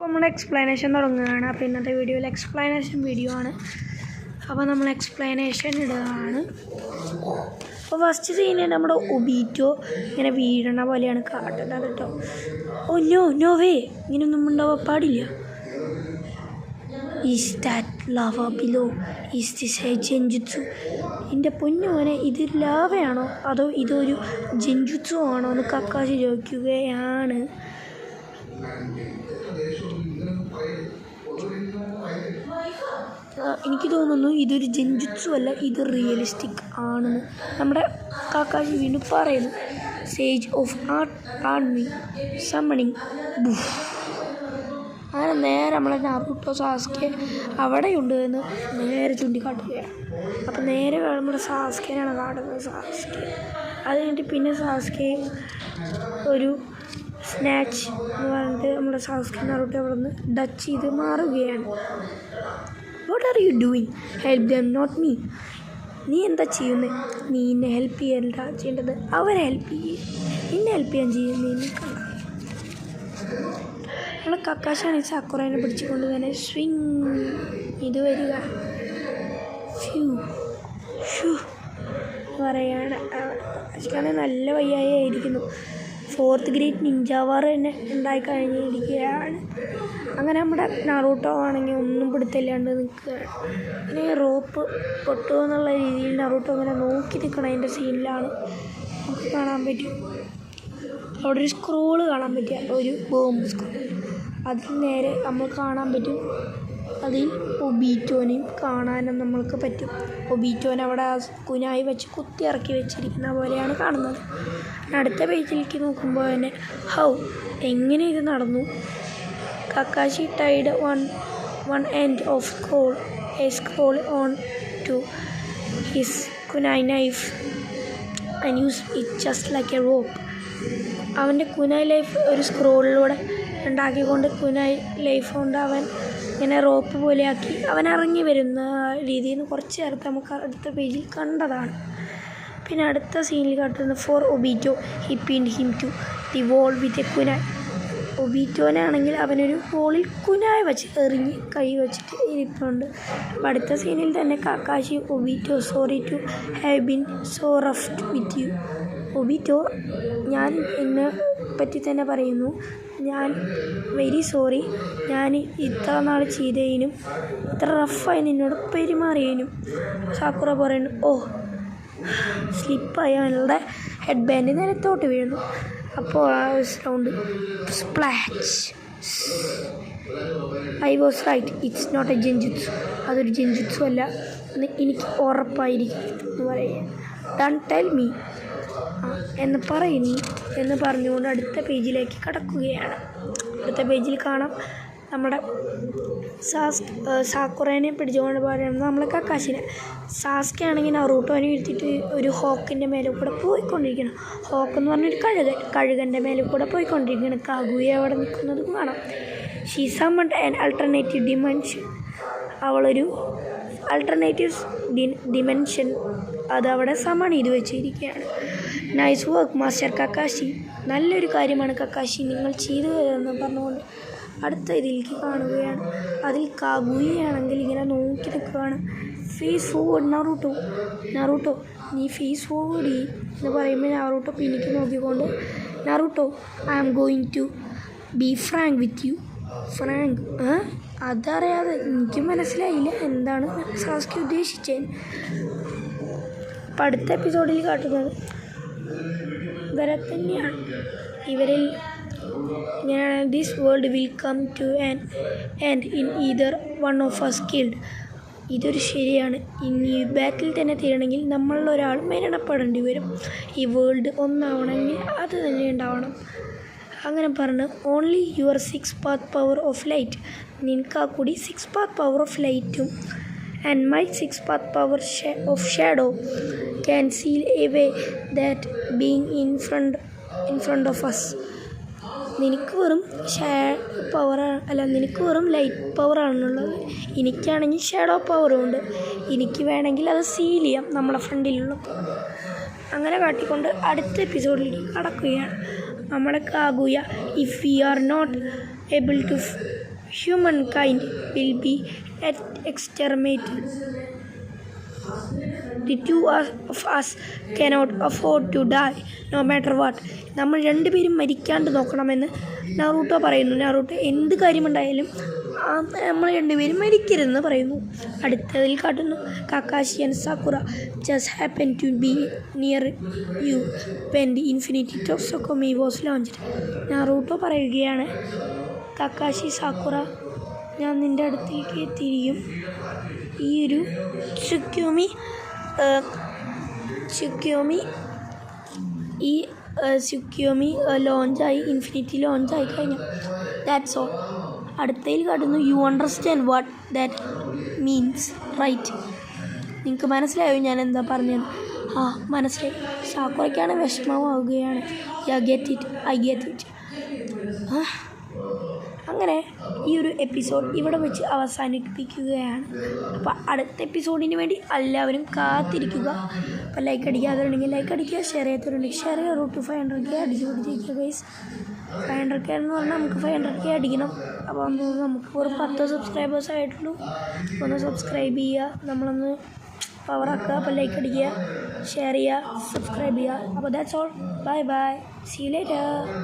നമ്മൾ എക്സ്പ്ലനേഷൻ തുടങ്ങുകയാണ്. അപ്പോൾ ഇന്നത്തെ വീഡിയോയിൽ എക്സ്പ്ലനേഷൻ വീഡിയോ ആണ്. അപ്പോൾ നമ്മൾ എക്സ്പ്ലനേഷൻ ഇടുകയാണ്. അപ്പോൾ ഫസ്റ്റ് സീനിൽ നമ്മുടെ ഒബീറ്റോ ഇങ്ങനെ വീഴണ പോലെയാണ് കാട്ടുന്നത് കേട്ടോ. ഓ നോ വേ, ഇങ്ങനെയൊന്നും ഉണ്ടാവാൻ പാടില്ല. Is that lava below? Is this a genjutsu? എൻ്റെ പൊന്നുമോനെ, ഇത് ലാവയാണോ അതോ ഇതൊരു ജെൻജുത്സു ആണോ എന്ന് കക്കാശി ചോദിക്കുകയാണ്. എനിക്ക് തോന്നുന്നു ഇതൊരു ജെൻജുത്സു അല്ല, ഇത് റിയലിസ്റ്റിക് ആണെന്ന് നമ്മുടെ കാക്കാശി വീണ്ടും പറയുന്നു. Sage of army summoning. അങ്ങനെ നേരെ നമ്മളെ നാറുട്ടോ സാസ്കെ അവിടെയുണ്ട് എന്ന് നേരെ ചൂണ്ടിക്കാട്ടുകയാണ്. അപ്പം നേരെ നമ്മുടെ സാസ്കേനാണ് കാണുന്നത്. സാസ്കെ അത് കഴിഞ്ഞിട്ട് പിന്നെ സാസ്കെ ഒരു സ്നാച്ച് എന്ന് പറഞ്ഞിട്ട് നമ്മുടെ സാസ്കെ നാറുട്ടോ അവിടെ നിന്ന് ടച്ച് ചെയ്ത് മാറുകയാണ്. What are you doing? Help them not me. നീ എന്താ ചെയ്യുന്നത്? നീ എന്നെ ഹെൽപ്പ് ചെയ്യണ്ട ചെയ്യേണ്ടത്, അവരെ ഹെൽപ്പ് ചെയ്യും. എന്നെ ഹെൽപ്പ് ചെയ്യാൻ ചെയ്യുന്നത് എന്നെ കണ്ട. നമ്മളെ കക്കാശാണ് ഈ സാക്കുറേനെ പിടിച്ചുകൊണ്ട് തന്നെ സ്വിങ് ഇത് വരിക. പറയാണ് കക്കാശിക്കാണെങ്കിൽ നല്ല വയ്യായിരിക്കുന്നു. 4th ഗ്രേഡ് നിഞ്ചാവാർ തന്നെ ഉണ്ടായിക്കഴിഞ്ഞിരിക്കുകയാണ്. അങ്ങനെ നമ്മുടെ നാറൂട്ടോ ആണെങ്കിൽ ഒന്നും പിടുത്തില്ലാണ്ട് നിൽക്കുകയാണ്. ഇങ്ങനെ റോപ്പ് പൊട്ടുക എന്നുള്ള രീതിയിൽ നാറൂട്ടോ അങ്ങനെ നോക്കി നിൽക്കണം. അതിൻ്റെ സീനിലാണ് നമുക്ക് കാണാൻ പറ്റും. അവിടെ ഒരു സ്ക്രോള് കാണാൻ പറ്റുക, ഒരു ബോംബ് സ്ക്രോൾ. അതിൽ നേരെ നമ്മൾ കാണാൻ പറ്റും. അതിൽ ഒബീറ്റോനെയും കാണാനും നമ്മൾക്ക് പറ്റും. ഒബീറ്റോനെ അവിടെ കുനായി വെച്ച് കുത്തി ഇറക്കി വെച്ചിരിക്കുന്ന പോലെയാണ് കാണുന്നത്. അടുത്ത പേജിലേക്ക് നോക്കുമ്പോൾ തന്നെ എങ്ങനെ ഇത് നടന്നു? Kakashi tied one end of scroll on to his kunai knife and use it just like a rope. അവൻ്റെ കുനായ് ലൈഫ് ഒരു സ്ക്രോളിലൂടെ ഉണ്ടാക്കിക്കൊണ്ട് കുനായ് ലൈഫ് കൊണ്ട് അവൻ ഇങ്ങനെ റോപ്പ് പോലെയാക്കി അവൻ ഇറങ്ങി വരുന്ന രീതിയിൽ നിന്ന് കുറച്ച് നേരത്തെ നമുക്ക് അടുത്ത പേജിൽ കണ്ടതാണ്. പിന്നെ അടുത്ത സീനിൽ കാട്ടുന്നത് for Obito he pinned him to the wall with a kunai. ഒബീറ്റോനാണെങ്കിൽ അവനൊരു വോളിൽ കുനായ് വെച്ച് എറിഞ്ഞ് കൈ വെച്ചിട്ട് ഇരിപ്പുണ്ട്. അപ്പം അടുത്ത സീനിൽ തന്നെ Kakashi Obito sorry to have been so rough with you. Obito, ഞാൻ എന്നെ പറ്റി തന്നെ പറയുന്നു, ഞാൻ വെരി സോറി. ഞാൻ ഇത്ര നാൾ ചെയ്തതിനും ഇത്ര റഫായി നിന്നോട് പെരുമാറിയതിനും. സാക്കുറ പറയുന്നു, സ്ലിപ്പായി അവളുടെ ഹെഡ് ബാൻഡ് നിലത്തോട്ട് വീഴുന്നു. അപ്പോൾ ആ sound splash. I was right, it's not a genjutsu. അതൊരു ജെൻജുത്സു അല്ല എന്ന് എനിക്ക് ഉറപ്പായിരിക്കും എന്ന് പറയുക. ഡൺ ടെൽ മീ എന്ന് പറയുന്നു എന്ന് പറഞ്ഞുകൊണ്ട് അടുത്ത പേജിലേക്ക് കടക്കുകയാണ്. അടുത്ത പേജിൽ കാണാം നമ്മുടെ സാക്കുറേനെ പിടിച്ചുകൊണ്ട് പറയുന്നത് നമ്മളെ കക്കാശിനെ. സാസ്കെ ആണെങ്കിൽ നാറൂട്ടോനെ ഇരുത്തിയിട്ട് ഒരു ഹോക്കിൻ്റെ മേലെ കൂടെ പോയിക്കൊണ്ടിരിക്കണം. ഹോക്ക് എന്ന് പറഞ്ഞൊരു കഴുകൻ്റെ മേലെ കൂടെ പോയിക്കൊണ്ടിരിക്കണം. കാഗുയെ അവിടെ നിൽക്കുന്നതും കാണാം. She summoned an alternative dimension. അവളൊരു ആൾട്ടർനേറ്റീവ് ഡിമെൻഷൻ അതവിടെ സമൺ ചെയ്ത് വെച്ചിരിക്കുകയാണ്. Nice work master Kakashi. നല്ലൊരു കാര്യമാണ് കക്കാശി നിങ്ങൾ ചെയ്തു എന്ന് പറഞ്ഞുകൊണ്ട് അടുത്ത ഇതിലേക്ക് കാണുകയാണ്. അതിൽ കാഗുയയാണെങ്കിൽ ഇങ്ങനെ നോക്കി നിൽക്കുകയാണ്. ഫേസ് ഫോർവേഡ് നാറൂട്ടോ നീ ഫേസ് ഫോർവേഡ് ചെയ്യും എന്ന് പറയുമ്പോൾ നാറൂട്ടോ പിന്നിക്ക് നോക്കിക്കൊണ്ട് Naruto I am going to be frank with you. Frank അതറിയാതെ എനിക്ക് മനസ്സിലായില്ല എന്താണ് സാസ്കി ഉദ്ദേശിച്ചത്. അപ്പം അടുത്ത എപ്പിസോഡിൽ കാട്ടുന്നത് ഇവരെ തന്നെയാണ്. ഇവരിൽ ഇങ്ങനെയാണ് this world will come to an end in either one of us killed. ഇതൊരു ശരിയാണ്. ഇനി ഈ ബാറ്റിൽ തന്നെ തീരണമെങ്കിൽ നമ്മളൊരാൾ മരണപ്പെടേണ്ടി വരും. ഈ വേൾഡ് ഒന്നാവണമെങ്കിൽ അത് തന്നെ ഉണ്ടാവണം. അങ്ങനെ പറഞ്ഞ് only your 6 path power of light. നിനക്ക് ആ കൂടി 6 path പവർ ഓഫ് ലൈറ്റും and my 6 path power of shadow can seal a way that being in front of us. നിനക്ക് വെറും നിനക്ക് വെറും ലൈറ്റ് പവറാണുള്ളത്. എനിക്കാണെങ്കിൽ ഷാഡോ പവറും ഉണ്ട്. എനിക്ക് വേണമെങ്കിൽ അത് സീൽ ചെയ്യാം നമ്മുടെ ഫ്രണ്ടിലുള്ള. അങ്ങനെ കാട്ടിക്കൊണ്ട് അടുത്ത എപ്പിസോഡിലേക്ക് കടക്കുകയാണ്. നമ്മുടെ Kaguya if we are not able to humankind will be exterminated. The two of us cannot afford to die, no matter what. നമ്മൾ രണ്ടുപേരും മരിക്കാണ്ട് നോക്കണമെന്ന് നാറൂട്ടോ പറയുന്നു. നാറൂട്ടോ എന്ത് കാര്യമുണ്ടായാലും നമ്മൾ രണ്ടുപേരും മരിക്കരുതെന്ന് പറയുന്നു. അടുത്തതിൽ കാട്ടുന്നു, Kakashi and Sakura just happened to be near you when the Infinity Toxokomi was launched. നാറൂട്ടോ പറയുകയാണ്, കക്കാഷി സാക്കുറ, ഞാൻ നിൻ്റെ അടുത്തേക്ക് എത്തിയിരിക്കും. ഈ ഒരു സുക്യോമി ലോഞ്ചായി, ഇൻഫിനിറ്റി ലോഞ്ചായി കഴിഞ്ഞു. That's all. അടുത്തതിൽ കാട്ടുന്നു, you understand what that means right. നിങ്ങൾക്ക് മനസ്സിലായോ ഞാൻ എന്താ പറഞ്ഞത്? മനസ്സിലായി. സാക്കുറയ്ക്കാണ് വിഷമമാവുകയാണ്. I get it. അങ്ങനെ ഈ ഒരു എപ്പിസോഡ് ഇവിടെ വെച്ച് അവസാനിപ്പിക്കുകയാണ്. അപ്പോൾ അടുത്ത എപ്പിസോഡിന് വേണ്ടി എല്ലാവരും കാത്തിരിക്കുക. അപ്പോൾ ലൈക്ക് അടിക്കാത്തവരുണ്ടെങ്കിൽ ലൈക്ക് അടിക്കുക, ഷെയർ ചെയ്യാത്തവരുണ്ടെങ്കിൽ ഷെയർ ചെയ്യുക. റൂട്ട് 500K അടിച്ചു പിടിച്ചിരിക്കുക ഗൈസ്. 500K എന്ന് പറഞ്ഞാൽ നമുക്ക് 500K അടിക്കണം. അപ്പോൾ നമുക്ക് ഒരു 10 സബ്സ്ക്രൈബേഴ്സ് ആയിട്ടുള്ളൂ. ഒന്ന് സബ്സ്ക്രൈബ് ചെയ്യുക, നമ്മളൊന്ന് പവറാക്കുക. അപ്പോൾ ലൈക്ക് അടിക്കുക, ഷെയർ ചെയ്യുക, സബ്സ്ക്രൈബ് ചെയ്യുക. അപ്പോൾ that's all. Bye bye, see you later.